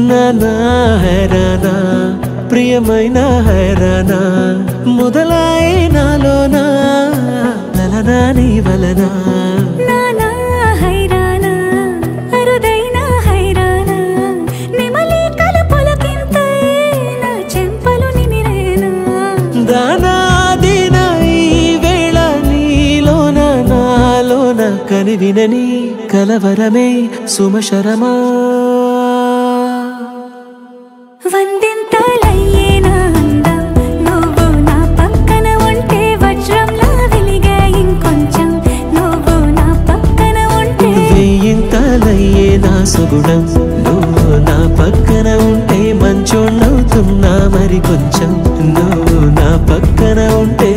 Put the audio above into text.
నానా హైరానా ప్రియమైన హైరానా మొదలాయే నాలోనా లలనా నీ వలనా నానా హైరానా అరుదైన హైరానా నిమలి కలుపులకింతై నా చెంపలు నిమిరేనా దానాదిన ఈ వేళ నీలోన నాలోన కనివినని కలవరమే సుమశరమా వందింతలయ్యేనా అందం నువ్వు నా పక్కన ఉంటే వజ్రంలా వెలిగే ఇంకొంచెం నువ్వు నా పక్కన ఉంటే వెయ్యింతలయ్యే నా సుగుణం నువ్వు నా పక్కన ఉంటే మంచోణ్ణవుతున్నా మరి కొంచెం నువ్వు నా పక్కన ఉంటే